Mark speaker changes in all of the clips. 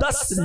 Speaker 1: 10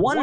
Speaker 1: 1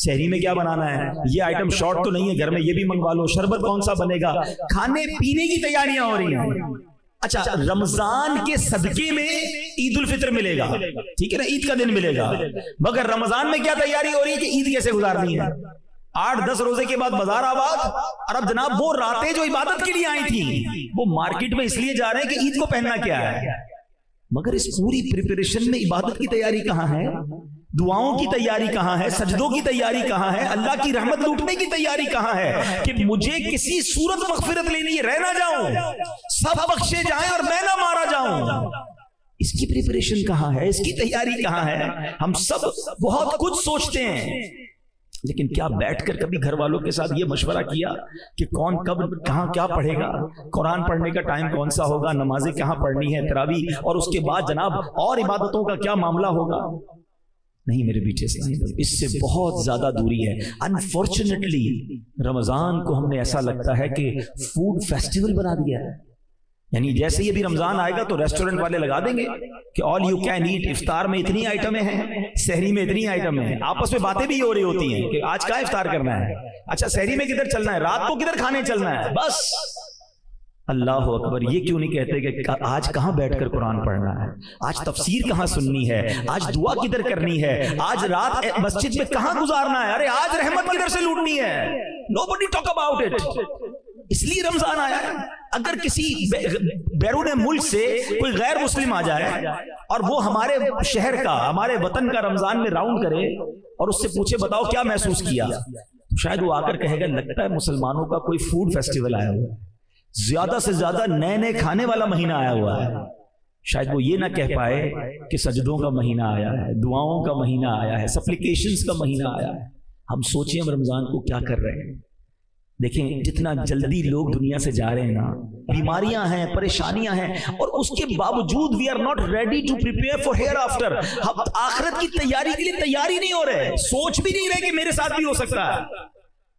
Speaker 1: شہری میں کیا بنانا ہے, یہ آئٹم شارٹ تو نہیں ہے گھر میں, یہ بھی منگوا لو, شربت کون سا بنے گا, کھانے پینے کی تیاریاں ہو رہی ہیں. اچھا رمضان کے صدقے میں عید الفطر ملے گا, ٹھیک ہے نا, عید کا دن ملے گا, مگر رمضان میں کیا تیاری ہو رہی ہے کہ عید کیسے گزارنی ہے. 8-10 روزے کے بعد بازار آباد, اور اب جناب وہ راتیں جو عبادت کے لیے آئی تھیں وہ مارکیٹ میں اس لیے جا رہے ہیں کہ عید کو پہننا کیا ہے, مگر اس پوری پریپریشن میں عبادت کی تیاری کہاں ہے, دعاؤں کی تیاری کہاں ہے, سجدوں کی تیاری کہاں ہے, اللہ کی رحمت لوٹنے کی تیاری کہاں ہے کہ مجھے کسی صورت مغفرت لینی ہے, رہ نہ جاؤں, سب بخشے جائیں اور میں نہ مارا جاؤں. اس کی پریپریشن کہاں ہے, اس کی تیاری کہاں ہے. ہم سب بہت کچھ سوچتے ہیں, لیکن کیا بیٹھ کر کبھی گھر والوں کے ساتھ یہ مشورہ کیا کہ کون کب کہاں کیا پڑھے گا, قرآن پڑھنے کا ٹائم کون سا ہوگا, نمازیں کہاں پڑھنی ہے, تراویح, اور اس کے بعد جناب اور عبادتوں کا کیا معاملہ ہوگا. نہیں میرے بیٹے, اس سے بہت زیادہ دوری ہے. انفارچونیٹلی رمضان کو ہم نے ایسا لگتا ہے کہ فوڈ فیسٹیول بنا دیا ہے, یعنی جیسے ہی ابھی رمضان آئے گا تو ریسٹورنٹ والے لگا دیں گے کہ آل یو کین ایٹ, افطار میں اتنی آئٹمیں ہیں, سحری میں اتنی آئٹمیں ہیں, آپس میں باتیں بھی ہو رہی ہوتی ہیں کہ آج کہاں افطار کرنا ہے, اچھا سحری میں کدھر چلنا ہے, رات کو کدھر کھانے چلنا ہے. بس اللہ اکبر, یہ کیوں نہیں کہتے کہ آج کہاں بیٹھ کر قرآن پڑھنا ہے, آج تفسیر کہاں سننی ہے, آج دعا کدھر کرنی ہے, آج رات مسجد میں کہاں گزارنا ہے, ارے آج رحمت کدھر سے لوٹنی ہے. Nobody talk about it. اس لیے رمضان آیا ہے. اگر کسی بیرون ملک سے کوئی غیر مسلم آ جائے اور وہ ہمارے شہر کا, ہمارے وطن کا رمضان میں راؤنڈ کرے اور اس سے پوچھے بتاؤ کیا محسوس کیا, شاید وہ آ کر کہے گا لگتا ہے مسلمانوں کا کوئی فوڈ فیسٹیول آیا ہوا ہے, زیادہ سے زیادہ نئے نئے کھانے والا مہینہ آیا ہوا ہے. شاید وہ یہ نہ کہہ پائے کہ سجدوں کا مہینہ آیا ہے, دعاؤں کا مہینہ آیا ہے, سپلیکیشنز کا مہینہ آیا ہے. ہم سوچیں ہم رمضان کو کیا کر رہے ہیں. دیکھیں جتنا جلدی لوگ دنیا سے جا رہے ہیں نا, بیماریاں ہیں, پریشانیاں ہیں, اور اس کے باوجود we are not ready to prepare for ہیئر آفٹر. ہم آخرت کی تیاری کے لیے تیاری نہیں ہو رہے, سوچ بھی نہیں رہے کہ میرے ساتھ بھی ہو سکتا ہے.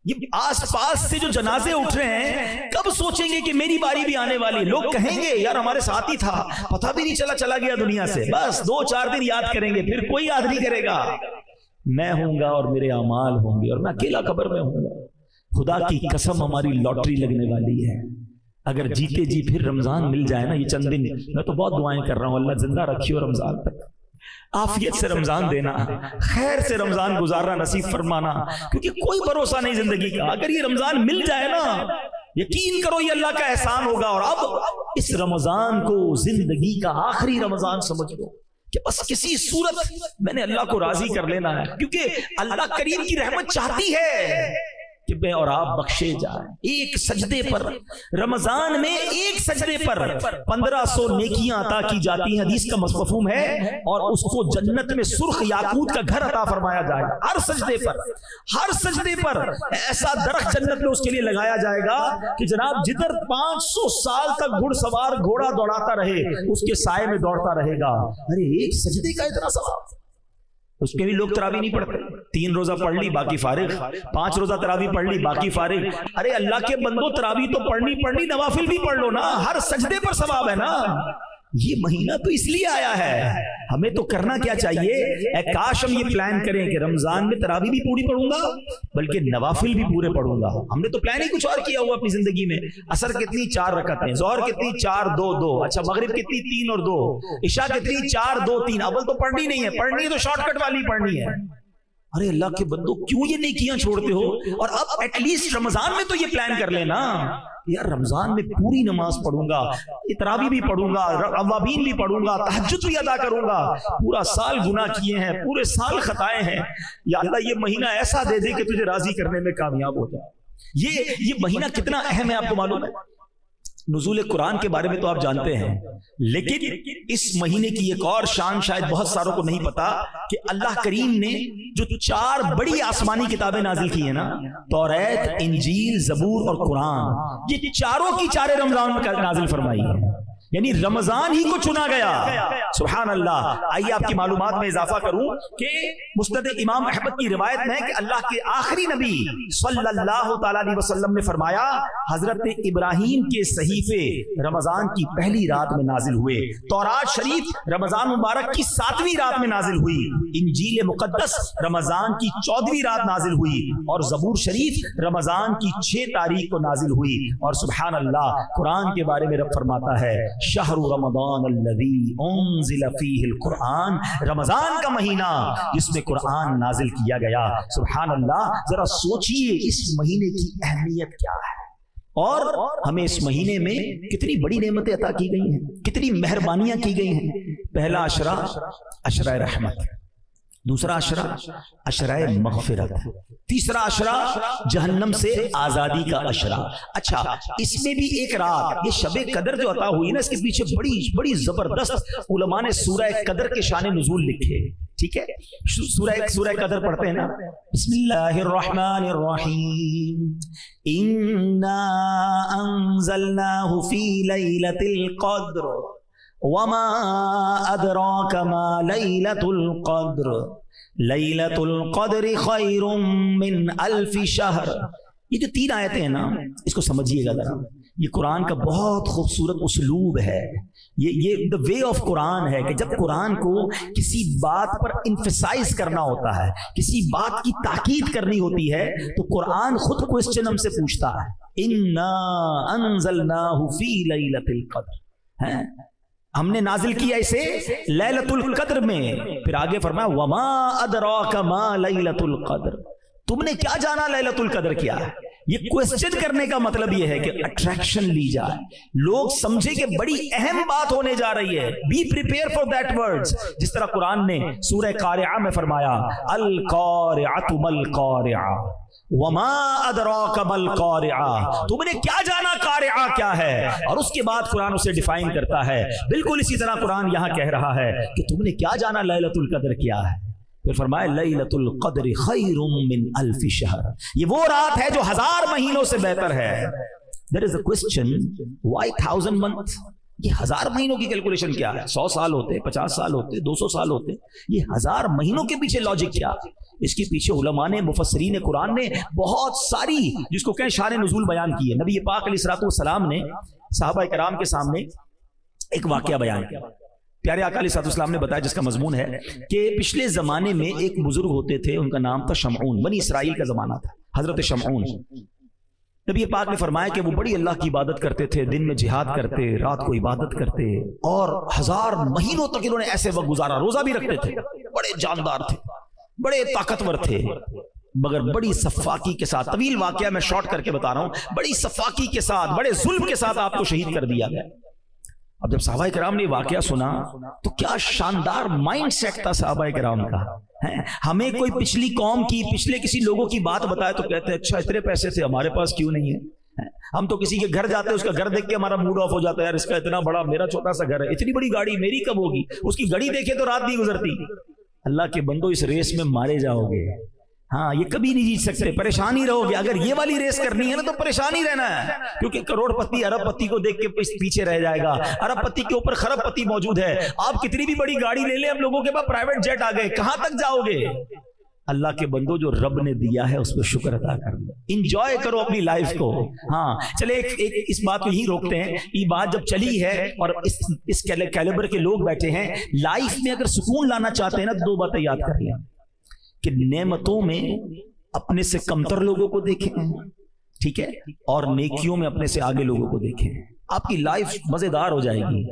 Speaker 1: یہ آس پاس سے جو جنازے اٹھ رہے ہیں, کب سوچیں گے کہ میری باری بھی آنے والی. لوگ کہیں گے یار ہمارے ساتھ ہی تھا, پتہ بھی نہیں چلا گیا دنیا سے, بس 2-4 دن یاد کریں گے, پھر کوئی یاد نہیں کرے گا. میں ہوں گا اور میرے اعمال ہوں گے, اور میں اکیلا قبر میں ہوں گا. خدا کی قسم ہماری لاٹری لگنے والی ہے. اگر جیتے جی پھر رمضان مل جائے نا, یہ چند دن, میں تو بہت دعائیں کر رہا ہوں اللہ زندہ رکھیو رمضان تک, عافیت سے رمضان دینا, خیر سے رمضان گزارنا نصیب فرمانا, کیونکہ کوئی بھروسہ نہیں زندگی کا. اگر یہ رمضان مل جائے نا, یقین کرو یہ اللہ کا احسان ہوگا. اور اب اس رمضان کو زندگی کا آخری رمضان سمجھ لو کہ بس کسی صورت میں نے اللہ کو راضی کر لینا ہے, کیونکہ اللہ کریم کی رحمت چاہتی ہے کہ میں اور آپ بخشے جائیں. ایک سجدے پر, رمضان میں ایک سجدے پر 1500 نیکیاں عطا کی جاتی ہیں, حدیث کا مفہوم ہے, اور اس کو جنت میں سرخ یاقوت کا گھر عطا فرمایا جائے گا. ہر سجدے پر ایسا درخت جنت میں اس کے لیے لگایا جائے گا کہ جناب جدھر 500 سال تک گھڑ سوار گھوڑا دوڑاتا رہے اس کے سائے میں دوڑتا رہے گا. ارے ایک سجدے کا اتنا ثواب. اس میں بھی لوگ تراویح نہیں پڑھتے, 3 روزہ پڑھ لی باقی فارغ, 5 روزہ تراویح پڑھ لی باقی فارغ. ارے اللہ کے بندو تراویح تو پڑھنی, نوافل بھی پڑھ لو نا, ہر سجدے پر ثواب ہے نا. یہ مہینہ تو اس لیے آیا ہے. ہمیں تو کرنا کیا چاہیے, اے کاش ہم یہ پلان کریں کہ رمضان میں تراویح بھی پوری پڑھوں گا بلکہ نوافل بھی پورے پڑھوں گا. ہم نے تو پلان ہی کچھ اور کیا ہوا اپنی زندگی میں. عصر کتنی 4 رکعتیں, ظہر کتنی 4-2-2, اچھا مغرب کتنی 3 اور 2, عشاء کتنی 4-2-3. اول تو پڑھنی نہیں ہے, پڑھنی ہے تو شارٹ کٹ والی پڑھنی ہے. ارے اللہ کے بندو کیوں یہ نیکیاں چھوڑتے ہو؟ اور اب ایٹ لیسٹ رمضان میں تو یہ پلان کر لینا یار رمضان میں پوری نماز پڑھوں گا, تراویح بھی پڑھوں گا, اوابین بھی پڑھوں گا, تہجد بھی ادا کروں گا. پورا سال گناہ کیے ہیں, پورے سال خطائیں ہیں, یا اللہ یہ مہینہ ایسا دے دے کہ تجھے راضی کرنے میں کامیاب ہو جائے. یہ مہینہ کتنا اہم ہے آپ کو معلوم ہے؟ نزول قرآن کے بارے میں تو آپ جانتے ہیں, لیکن اس مہینے کی ایک اور شان شاید بہت ساروں کو نہیں پتا کہ اللہ کریم نے جو 4 بڑی آسمانی کتابیں نازل کی ہیں نا, توریت, انجیل, زبور اور قرآن, یہ چاروں کی چارے رمضان میں نازل فرمائی ہے. یعنی رمضان ہی کو چنا گیا. سبحان اللہ. آئیے آپ کی معلومات میں اضافہ کروں کہ مسند امام احمد کی روایت میں کہ اللہ کے آخری نبی صلی اللہ تعالی علیہ وسلم نے فرمایا حضرت ابراہیم کے صحیفے رمضان کی پہلی رات میں نازل ہوئے. تورات شریف رمضان مبارک کی 7ویں رات میں نازل ہوئی. انجیل مقدس رمضان کی 14ویں رات نازل ہوئی. اور زبور شریف رمضان کی 6 تاریخ کو نازل ہوئی. اور سبحان اللہ قرآن کے بارے میں رب فرماتا ہے شہر رمضان الذی انزل فیہ القرآن، رمضان کا مہینہ جس میں قرآن نازل کیا گیا. سبحان اللہ. ذرا سوچئے اس مہینے کی اہمیت کیا ہے اور ہمیں اس مہینے میں کتنی بڑی نعمتیں عطا کی گئی ہیں، کتنی مہربانیاں کی گئی ہیں. پہلا عشرہ عشرہ رحمت، دوسرا عشرہ عشرہ مغفرت، تیسرا عشرہ جہنم سے آزادی کا عشرہ. اچھا اس میں بھی ایک رات، یہ شب قدر جو عطا ہوئی نا، اس کے پیچھے بڑی بڑی زبردست علماء نے سورہ قدر کے شان نزول لکھے. ٹھیک ہے، سورہ قدر پڑھتے ہیں نا. بسم اللہ الرحمن الرحیم. انا انزلناہ فی لیلۃ القدر وما ادراک ما لیلۃ القدر لیلۃ القدر خیر من الف شہر. یہ جو 3 آیتیں ہیں نا، اس کو سمجھیے گا ذرا. یہ قرآن کا بہت خوبصورت اسلوب ہے. یہ the way of قرآن ہے کہ جب قرآن کو کسی بات پر emphasize کرنا ہوتا ہے، کسی بات کی تاکید کرنی ہوتی ہے، تو قرآن خود کوسچن ہم سے پوچھتا ہے انا انزلناہ فی لیلۃ القدر. ہم نے نازل کیا اسے لیلۃ القدر میں. پھر آگے فرمایا وما ادراک ما لیلۃ القدر، تم نے کیا جانا لیلۃ القدر کیا ہے. یہ کوسچن کرنے کا مطلب یہ ہے کہ اٹریکشن لی جائے، لوگ سمجھے کہ بڑی اہم بات ہونے جا رہی ہے. Be prepare for that words. جس طرح قرآن نے سورہ قارعہ میں فرمایا القارعۃ ما القارعہ وما ادراک ما القارعہ، تم نے کیا جانا قارعہ کیا ہے. اور اس کے بعد قرآن اسے ڈیفائن کرتا ہے. بالکل اسی طرح قرآن یہاں کہہ رہا ہے کہ تم نے کیا جانا لیلۃ القدر کیا ہے. پھر فرمایا لیلۃ القدر خیر من الف شہر، یہ وہ رات ہے جو 1000 مہینوں سے بہتر ہے. There is a question, why 1000 months؟ یہ 1000 مہینوں کی کیلکولیشن کیا ہے؟ 100 سال ہوتے، 50 سال ہوتے، 200 سال ہوتے، یہ 1000 مہینوں کے پیچھے لاجک کیا ہے؟ اس کے پیچھے علماء نے، مفسرین قرآن نے بہت ساری جس کو کہیں شان نزول بیان کی ہے. نبی پاک علیہ الصلوۃ والسلام نے صحابہ کرام کے سامنے ایک واقعہ بیان کیا. پیارے آقا علیہ الصلوۃ والسلام نے بتایا جس کا مضمون ہے کہ پچھلے زمانے میں ایک بزرگ ہوتے تھے، ان کا نام تھا شمعون. بنی اسرائیل کا زمانہ تھا، حضرت شمعون. نبی پاک نے فرمایا کہ وہ بڑی اللہ کی عبادت کرتے تھے، دن میں جہاد کرتے، رات کو عبادت کرتے، اور 1000 مہینوں تک انہوں نے ایسے وقت گزارا. روزہ بھی رکھتے تھے، بڑے جاندار تھے، بڑے طاقتور تھے، مگر بڑی صفاقی کے ساتھ. طویل واقعہ میں شارٹ کر کے بتا رہا ہوں. بڑی صفاقی کے ساتھ، بڑے ظلم کے ساتھ آپ کو شہید کر دیا گیا. اب جب صحابہ کرام نے واقعہ سنا تو کیا شاندار مائنڈ سیٹ تھا صحابہ کرام کا. ہمیں کوئی پچھلی قوم کی، پچھلے کسی لوگوں کی بات بتائے تو کہتے ہیں اچھا اتنے پیسے تھے ہمارے پاس کیوں نہیں ہے. ہم تو کسی کے گھر جاتے ہیں، اس کا گھر دیکھ کے ہمارا موڈ آف ہو جاتا ہے، یار اس کا اتنا بڑا، میرا چھوٹا سا گھر ہے، اتنی بڑی گاڑی میری کب ہوگی. اس کی گھڑی دیکھے تو رات نہیں گزرتی. اللہ کے بندو اس ریس میں مارے جاؤ گے. ہاں یہ کبھی نہیں جیت سکتے، پریشان ہی رہو گے. اگر یہ والی ریس کرنی ہے نا تو پریشان ہی رہنا ہے، کیونکہ کروڑ پتی ارب پتی کو دیکھ کے پیچھے رہ جائے گا. ارب پتی کے اوپر خرب پتی موجود ہے. آپ کتنی بھی بڑی گاڑی لے لیں، ہم لوگوں کے پاس پرائیویٹ جیٹ آ گئے، کہاں تک جاؤ گے. اللہ کے بندو جو رب نے دیا ہے اس پہ شکر ادا کر لو، انجوائے کرو اپنی لائف کو. ہاں چلے ایک اس بات کو یہی روکتے ہیں. یہ بات جب چلی ہے اور اس کیلیبر کے لوگ بیٹھے ہیں، لائف میں اگر سکون لانا چاہتے ہیں نا، 2 باتیں یاد کر لیں کہ نعمتوں میں اپنے سے کمتر لوگوں کو دیکھیں، ٹھیک ہے، اور نیکیوں میں اپنے سے آگے لوگوں کو دیکھیں. آپ کی لائف مزیدار ہو جائے گی.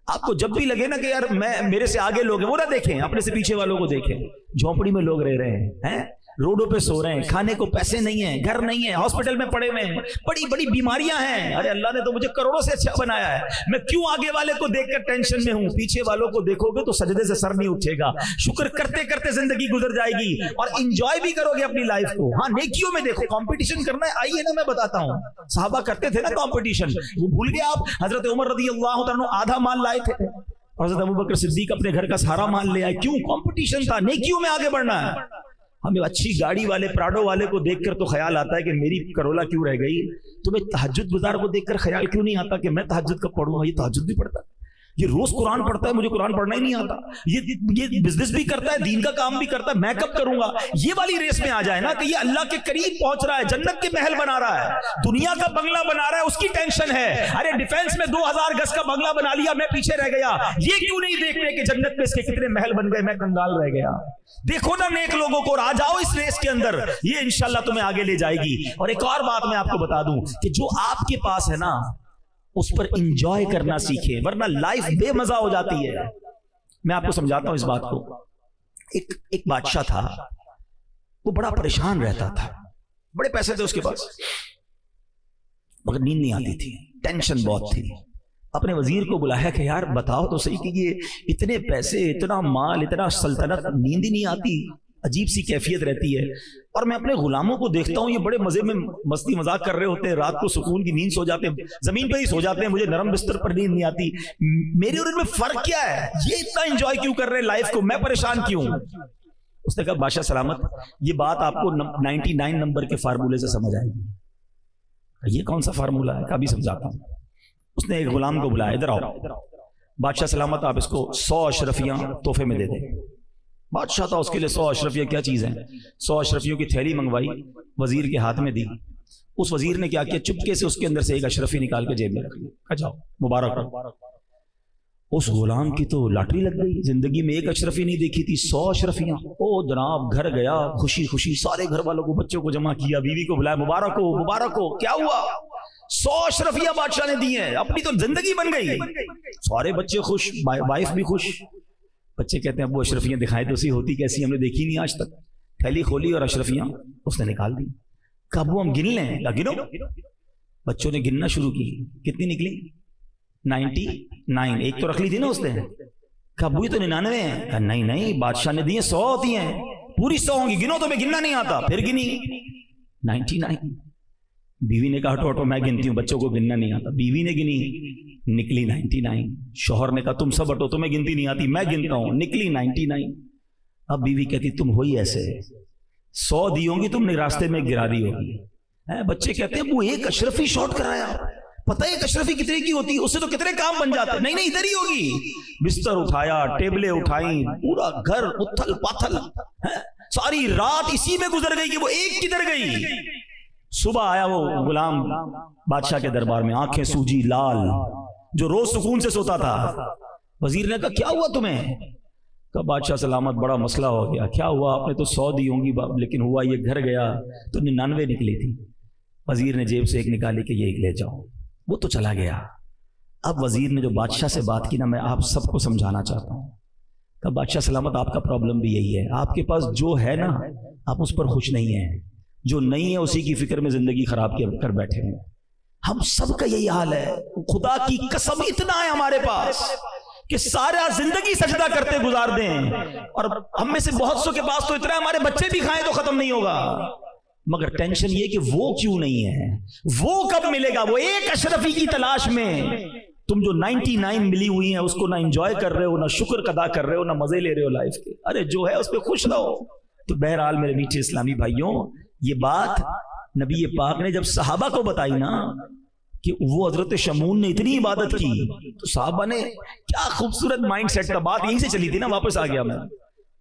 Speaker 1: آپ کو جب بھی لگے نا کہ یار میرے سے آگے لوگ ہیں، وہ نہ دیکھیں، اپنے سے پیچھے والوں کو دیکھیں. جھونپڑی میں لوگ رہ رہے ہیں، روڈوں پہ سو رہے ہیں، کھانے کو پیسے نہیں ہیں، گھر نہیں ہے، ہاسپٹل میں پڑے ہوئے ہیں، بڑی بڑی بیماریاں ہیں. ارے اللہ نے تو مجھے کروڑوں سے اچھا بنایا ہے، میں کیوں آگے والے کو دیکھ کر ٹینشن میں ہوں. پیچھے والوں کو دیکھو گے تو سجدے سے سر نہیں اٹھے گا. شکر کرتے کرتے زندگی گزر جائے گی اور انجوائے بھی کرو گے اپنی لائف کو. ہاں نیکیوں میں دیکھو، کمپٹیشن کرنا ہے، آئیے نا میں بتاتا ہوں. صحابہ کرتے تھے نا کمپٹیشن، وہ بھول گئے آپ. حضرت عمر رضی اللہ عنہ آدھا مال لائے تھے، حضرت ابوبکر صدیق اپنے گھر کا سارا مال لے آئے. کیوں؟ کمپٹیشن تھا. نیکیوں میں آگے بڑھنا ہے. ہمیں اچھی گاڑی والے، پراڈو والے کو دیکھ کر تو خیال آتا ہے کہ میری کرولا کیوں رہ گئی. تمہیں تہجد گزار کو دیکھ کر خیال کیوں نہیں آتا کہ میں تہجد کب پڑھوں گا؟ یہ تہجد بھی پڑھتا. یہ روز قرآن پڑھتا ہے، مجھے قرآن پڑھنا ہی نہیں آتا، یہ بزنس بھی کرتا ہے، دین کا کام بھی کرتا ہے، میں کب کروں گا؟ یہ والی ریس میں آ جائے نا کہ یہ اللہ کے قریب پہنچ رہا ہے، جنت کے محل بنا رہا ہے، دنیا کا بنگلہ بنا رہا ہے، اس کی ٹینشن ہے، ارے ڈیفینس میں 2000 گز کا بنگلہ بنا لیا، میں پیچھے رہ گیا، یہ کیوں نہیں دیکھتے کہ جنت میں اس کے کتنے محل بن گئے، میں کنگال رہ گیا؟ دیکھو نا نیک لوگوں کو اور آ جاؤ اس ریس کے اندر، یہ انشاءاللہ تمہیں آگے لے جائے گی۔ اور ایک اور بات میں آپ کو بتا دوں کہ جو آپ کے پاس ہے نا اس پر انجوائے کرنا سیکھیں، ورنہ لائف بے مزہ ہو جاتی ہے۔ میں آپ کو سمجھاتا ہوں اس بات کو۔ ایک بادشاہ تھا، وہ بڑا پریشان رہتا تھا، بڑے پیسے تھے اس کے پاس مگر نیند نہیں آتی تھی، ٹینشن بہت تھی۔ اپنے وزیر کو بلایا کہ یار بتاؤ تو صحیح کہ یہ اتنے پیسے، اتنا مال، اتنا سلطنت، نیند ہی نہیں آتی، عجیب سی کیفیت رہتی ہے، اور میں اپنے غلاموں کو دیکھتا ہوں یہ بڑے مزے میں مستی مذاق کر رہے ہوتے ہیں، رات کو سکون کی نیند سو جاتے ہیں، زمین پہ ہی سو جاتے ہیں، مجھے نرم بستر پر نیند نہیں آتی، میرے اور ان میں فرق کیا ہے؟ یہ اتنا انجوائے کیوں کر رہے ہیں لائف کو، میں پریشان کیوں؟ اس نے کہا بادشاہ سلامت، یہ بات آپ کو 99 نمبر کے فارمولے سے سمجھ آئے گی۔ یہ کون سا فارمولہ ہے؟ کبھی سمجھاتا ہوں۔ اس نے ایک غلام کو بلایا، ادھر آؤ بادشاہ سلامت، آپ اس کو 100 اشرفیاں تحفے میں دے دیں۔ بادشاہ تھا، اس کے لیے 100 اشرفیاں کیا چیز ہیں، 100 اشرفیوں کی تھیلی منگوائی، وزیر کے ہاتھ میں دی۔ اس وزیر نے کیا کیا، چپکے سے اس کے اندر سے ایک اشرفی نکال کے جیب میں رکھ لی، کہا جاؤ مبارک ہو۔ اس غلام کی تو لاٹری لگ گئی، زندگی میں ایک اشرفی نہیں دیکھی تھی، 100 اشرفیاں۔ او جناب، گھر گیا، خوشی خوشی سارے گھر والوں کو، بچوں کو جمع کیا، بیوی کو بلایا، مبارک ہو مبارک ہو، کیا ہوا؟ 100 اشرفیاں بادشاہ نے دی ہیں، اپنی تو زندگی بن گئی، سارے بچے خوش، وائف بھی خوش۔ بچے کہتے ہیں ابو اشرفیاں دکھائے تو سی، ہوتی کیسی، ہم نے دیکھی نہیں آج تک۔ تھیلی کھولی اور اشرفیاں اس نے نکال دی، کہا ابو ہم گن لیں؟ گنو۔ بچوں نے گننا شروع کی، کتنی نکلی؟ 99۔ ایک تو رکھ لی تھی نا اس نے، کہا ابو یہ تو 99 ہیں، کہا نہیں نہیں بادشاہ نے دی ہیں، 100 ہوتی ہیں، پوری 100 ہوں گی، گنو تو میں گننا نہیں آتا۔ پھر گنی 99۔ بیوی نے کہا ہٹو ہٹو میں گنتی ہوں، بچوں کو گننا نہیں آتا۔ بیوی نے گنی، نکلی 99۔ شوہر نے کہا تم سب ہٹو، تمہیں گنتی نہیں آتی، میں گنتا ہوں، نکلی 99۔ اب بیوی کہتی تم ہوئی ایسے، 100 دی ہوں گی تم نے، راستے میں گرا دی ہوگی۔ بچے کہتے ہیں وہ ایک اشرفی شارٹ کرایا، پتہ ہے ایک اشرفی کتنے کی ہوتی ہے، اس سے تو کتنے کام بن جاتے ہیں۔ نہیں نہیں ادھر ہی ہوگی۔ بستر اٹھایا، ٹیبلیں اٹھائیں، پورا گھر اتھل پاتھل، ساری رات اسی میں گزر گئی کہ وہ ایک کدھر گئی۔ صبح آیا وہ غلام بادشاہ کے دربار میں، آنکھیں سوجی لال، جو روز سکون سے سوتا تھا۔ وزیر نے کہا کیا ہوا تمہیں؟ کہا بادشاہ سلامت بڑا مسئلہ ہو گیا۔ کیا ہوا؟ آپ نے تو 100 دی ہوں گی لیکن ہوا یہ گھر گیا تو 99 نکلی تھی۔ وزیر نے جیب سے ایک نکالی کہ یہ ایک لے جاؤ، وہ تو چلا گیا۔ اب وزیر نے جو بادشاہ سے بات کی نا، میں آپ سب کو سمجھانا چاہتا ہوں کہ بادشاہ سلامت آپ کا پرابلم بھی یہی ہے، آپ کے پاس جو ہے نا آپ اس پر خوش نہیں ہیں، جو نہیں ہے اسی کی فکر میں زندگی خراب کر بیٹھے ہیں۔ ہم سب کا یہی حال ہے، خدا کی قسم اتنا ہے ہمارے پاس کہ سارا زندگی سجدہ کرتے گزار دیں، اور ہم میں سے بہت سو کے پاس تو اتنا ہے ہمارے بچے بھی کھائیں تو ختم نہیں ہوگا، مگر ٹینشن یہ کہ وہ کیوں نہیں ہے، وہ کب ملے گا؟ وہ ایک اشرفی کی تلاش میں تم جو 99 ملی ہوئی ہیں اس کو نہ انجوائے کر رہے ہو، نہ شکر ادا کر رہے ہو، نہ مزے لے رہے ہو لائف کے۔ ارے جو ہے اس پہ خوش رہو۔ تو بہرحال میرے میٹھے اسلامی بھائیوں، یہ بات نبی پاک نے جب صحابہ کو بتائی نا کہ وہ حضرت شمعون نے اتنی عبادت کی، تو صحابہ نے کیا خوبصورت مائنڈ سیٹ تھا، بات یہیں سے چلی تھی نا، واپس آ گیا میں۔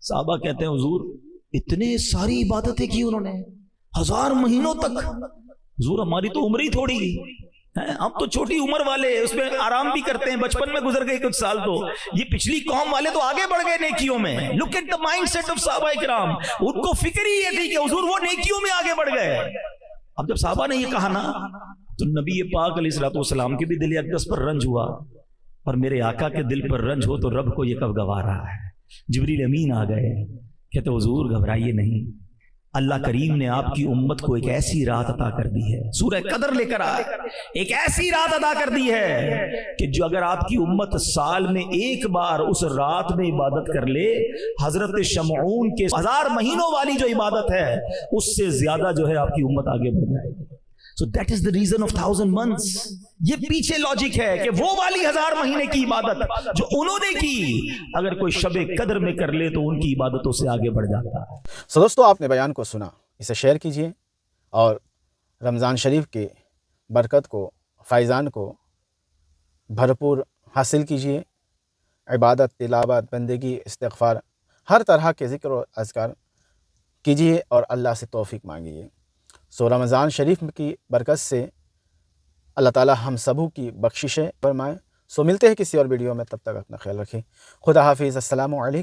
Speaker 1: صحابہ کہتے ہیں حضور اتنے ساری عبادتیں کی انہوں نے 1000 مہینوں تک۔ حضور ہماری تو عمر ہی تھوڑی، ہم تو چھوٹی عمر والے، اس میں آرام بھی کرتے ہیں، بچپن میں گزر گئے کچھ سال، تو یہ پچھلی قوم والے تو آگے بڑھ گئے نیکیوں میں۔ Look at the mindset of صحابہ کرام، ان کو فکر ہی یہ تھی کہ حضور وہ نیکیوں میں آگے بڑھ گئے۔ اب جب صحابہ نے یہ کہا نا تو نبی پاک علیہ الصلوۃ والسلام کے بھی دل اقدس پر رنج ہوا، اور میرے آقا کے دل پر رنج ہو تو رب کو یہ کب گوا رہا ہے۔ جبریل امین آ گئے، کہتے حضور گھبرائیے نہیں، اللہ کریم نے آپ کی امت کو ایک ایسی رات عطا کر دی ہے، سورہ قدر لے کر آئے، ایک ایسی رات عطا کر دی ہے کہ جو اگر آپ کی امت سال میں ایک بار اس رات میں عبادت کر لے، حضرت شمعون کے 1000 مہینوں والی جو عبادت ہے اس سے زیادہ جو ہے آپ کی امت آگے بڑھ جائے گی۔ So that is the reason of 1000 months۔ یہ پیچھے لاجک ہے کہ وہ والی 1000 مہینے کی عبادت جو انہوں نے کی، اگر کوئی شب قدر میں کر لے تو ان کی عبادتوں سے آگے بڑھ جاتا ہے۔
Speaker 2: سو دوستو، آپ نے بیان کو سنا، اسے شیئر کیجئے اور رمضان شریف کی برکت کو، فیضان کو بھرپور حاصل کیجئے۔ عبادت، تلاوت، بندگی، استغفار، ہر طرح کے ذکر و اذکار کیجیے اور اللہ سے توفیق مانگیے۔ رمضان شریف کی برکت سے اللہ تعالی ہم سبوں کی بخششیں فرمائے۔ ملتے ہیں کسی اور ویڈیو میں، تب تک اپنا خیال رکھیں۔ خدا حافظ۔ السلام علیکم۔